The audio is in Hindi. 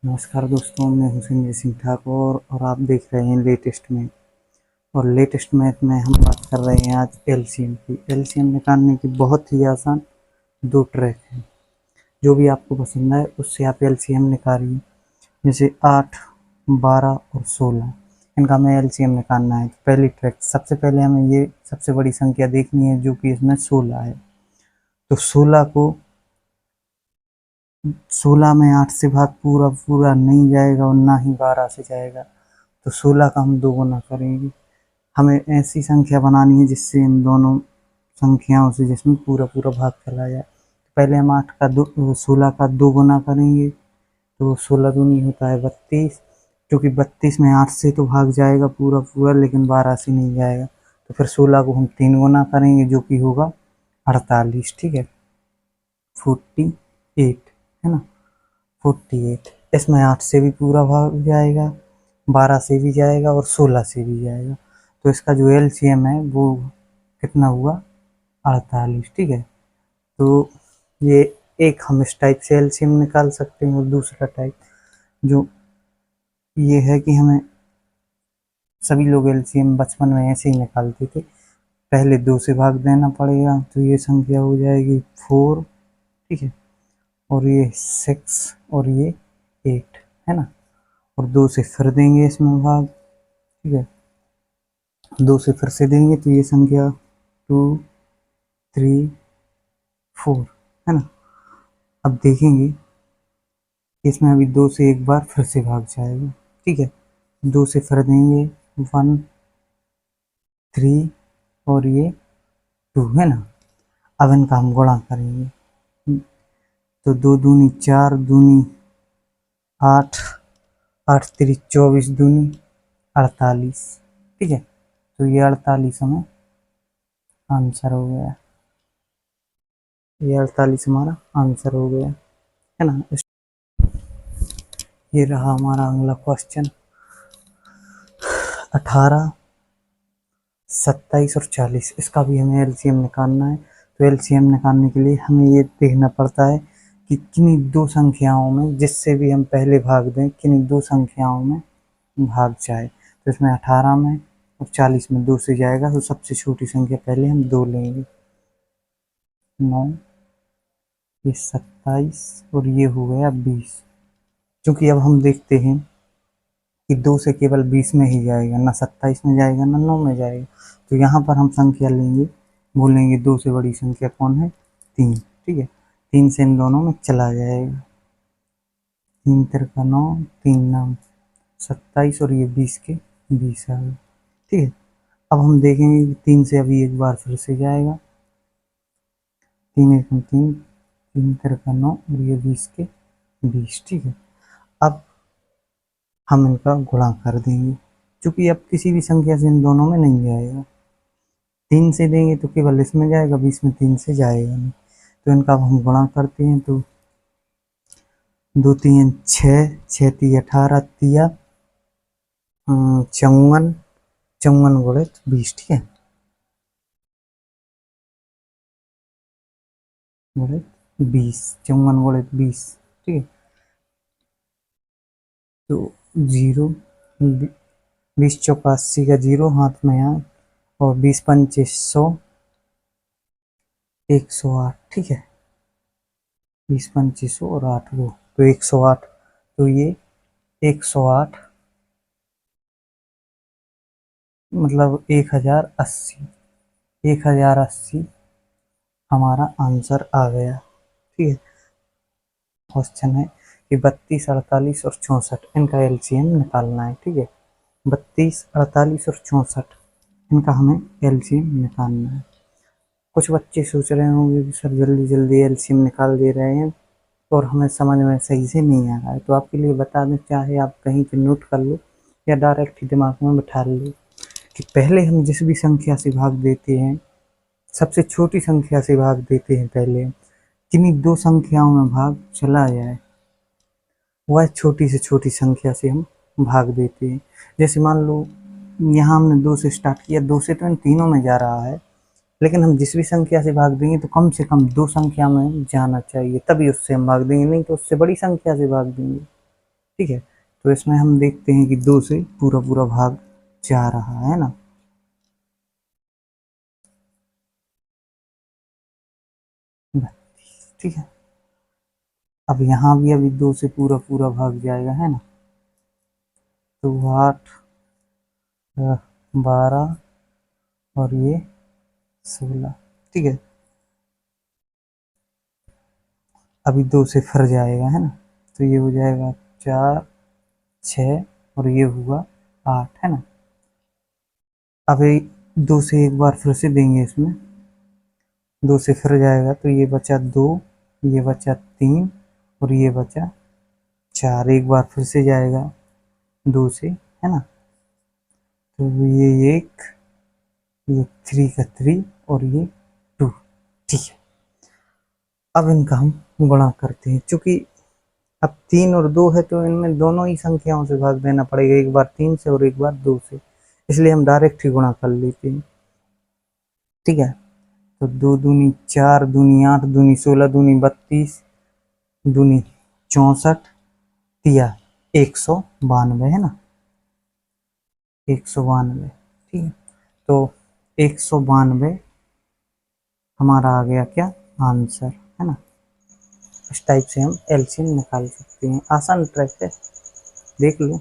नमस्कार दोस्तों, मैं हूं संजय सिंह ठाकुर और आप देख रहे हैं लेटेस्ट मैथ। और लेटेस्ट मैथ में हम बात कर रहे हैं आज एलसीएम की। एलसीएम निकालने की बहुत ही आसान दो ट्रिक हैं। जो भी आपको पसंद आए उससे आप एलसीएम निकालिए। जैसे 8, 12 और 16, इनका हमें एलसीएम निकालना है। तो पहली ट्रिक, सबसे पहले हमें ये सबसे बड़ी संख्या देखनी है जो कि इसमें 16 है। तो 16 में 8 से भाग पूरा पूरा नहीं जाएगा और ना ही 12 से जाएगा। तो 16 का हम 2 गुना करेंगे। हमें ऐसी संख्या बनानी है जिससे इन दोनों संख्याओं से जिसमें पूरा पूरा भाग चला जाए। तो पहले हम 16 का 2 गुना करेंगे। तो 16 दूनी होता है 32, क्योंकि 32 में 8 से तो भाग जाएगा पूरा पूरा, लेकिन 12 से नहीं जाएगा। तो फिर 16 को हम 3 गुना करेंगे जो कि होगा 48। ठीक है, 48 है ना, 48। इसमें 8 से भी पूरा भाग जाएगा, 12 से भी जाएगा और 16 से भी जाएगा। तो इसका जो एलसीएम है वो कितना हुआ, 48। ठीक है, तो ये एक हम इस टाइप से एलसीएम निकाल सकते हैं। और दूसरा टाइप जो ये है कि हमें सभी लोग एलसीएम बचपन में ऐसे ही निकालते थे। पहले 2 से भाग देना पड़ेगा, तो ये संख्या हो जाएगी 4। ठीक है, और ये 6 और ये 8 है ना। और 2 से फिर देंगे इसमें भाग। ठीक है, 2 से फिर से देंगे तो ये संख्या 2, 3, 4 है ना। अब देखेंगे कि इसमें अभी 2 से एक बार फिर से भाग जाएगा। ठीक है, 2 से फिर देंगे 1, 3 और ये 2 है ना। अब इनका हम गुणा करेंगे। तो 2 दूनी 4, दूनी 8, 8 3 24, दूनी 48। ठीक है, तो ये 48 हमें आंसर हो गया। ये 48 हमारा आंसर हो गया है ना। ये रहा हमारा अगला क्वेश्चन। 18, 27 और 40, इसका भी हमें एलसीएम निकालना है। तो एलसीएम निकालने के लिए हमें ये देखना पड़ता है कि किन्हीं दो संख्याओं में, जिससे भी हम पहले भाग दें, किन्हीं दो संख्याओं में भाग जाए। तो इसमें 18 में और 40 में 2 से जाएगा, तो सबसे छोटी संख्या पहले हम 2 लेंगे। 9, ये 27 और ये हो गया 20। क्योंकि अब हम देखते हैं कि 2 से केवल 20 में ही जाएगा, ना 27 में जाएगा ना 9 में जाएगा। तो यहाँ पर हम संख्या लेंगे, बोलेंगे 2 से बड़ी संख्या कौन है, 3। ठीक है, 3 से इन दोनों में चला जाएगा। 3 तिरका 9, 3 नाम 27 और ये 20 के 20 आ गए। ठीक है, अब हम देखेंगे कि 3 से अभी एक बार फिर से जाएगा। 3 1 3, 3 तिरका 9 और ये 20 के 20। ठीक है, अब हम इनका गुणा कर देंगे, क्योंकि अब किसी भी संख्या से इन दोनों में नहीं जाएगा। 3 से देंगे तो केवल इसमें जाएगा, 20 में 3 से जाएगा नहीं। तो इनका हम गुणा करते हैं। तो 2 3 6, 6 3 18, तिया 54, 54 गुणित 20। ठीक है, गुणित 20, 54 गुणित 20। ठीक है, तो 0, 20 चौका 80 का 0 हाथ में आए, और 20 पंचे 100, 108। ठीक है, 20 पंचे 100 और 8 वो, तो 108। तो ये 108 मतलब 1080, 1080 हमारा आंसर आ गया। ठीक है, क्वेश्चन है कि 32, 48 और 64, इनका एलसीएम निकालना है। ठीक है, 32, 48 और 64, इनका हमें एलसीएम निकालना है। कुछ बच्चे सोच रहे होंगे कि सर जल्दी जल्दी एलसीएम निकाल दे रहे हैं और हमें समझ में सही से नहीं आ रहा है। तो आपके लिए बता दें, चाहे आप कहीं पे नोट कर लो या डायरेक्ट ही दिमाग में बिठा लो, कि पहले हम जिस भी संख्या से भाग देते हैं, सबसे छोटी संख्या से भाग देते हैं पहले। किन्हीं दो संख्याओं में भाग चला जाए, वह छोटी से छोटी संख्या से हम भाग देते हैं। जैसे मान लो यहाँ हमने 2 से स्टार्ट किया, 2 से तो इन तीनों में जा रहा है, लेकिन हम जिस भी संख्या से भाग देंगे तो कम से कम 2 संख्या में जाना चाहिए, तभी उससे हम भाग देंगे, नहीं तो उससे बड़ी संख्या से भाग देंगे। ठीक है। तो इसमें हम देखते हैं कि 2 से पूरा पूरा भाग जा रहा है ना। ठीक है, अब यहाँ भी अभी 2 से पूरा पूरा भाग जाएगा, है ना। तो 8, 12 और ये 16, ठीक है। अभी 2 से फर जाएगा, है ना। तो ये हो जाएगा 4, 6 और ये हुआ 8, है ना। अब 2 से एक बार फिर से देंगे इसमें, 2 से फिर जाएगा तो ये बचा 2, ये बचा 3 और ये बचा 4। एक बार फिर से जाएगा 2 से, है ना। तो ये 1, ये 3 का 3 और ये 2, ठीक है। अब इनका हम गुणा करते हैं, क्योंकि अब 3 और 2 है तो इनमें दोनों ही संख्याओं से भाग देना पड़ेगा, एक बार 3 से और एक बार 2 से, इसलिए हम डायरेक्ट ही गुणा कर लेते हैं, ठीक है। तो 2 दूनी 4, दूनी 8, दूनी 16, दूनी 32, दूनी 64, तिया 192, है ना, 192, ठीक है। तो 192 हमारा आ गया क्या आंसर, है ना। इस टाइप से हम एलसीएम निकाल सकते हैं, आसान ट्रिक है, देख लो।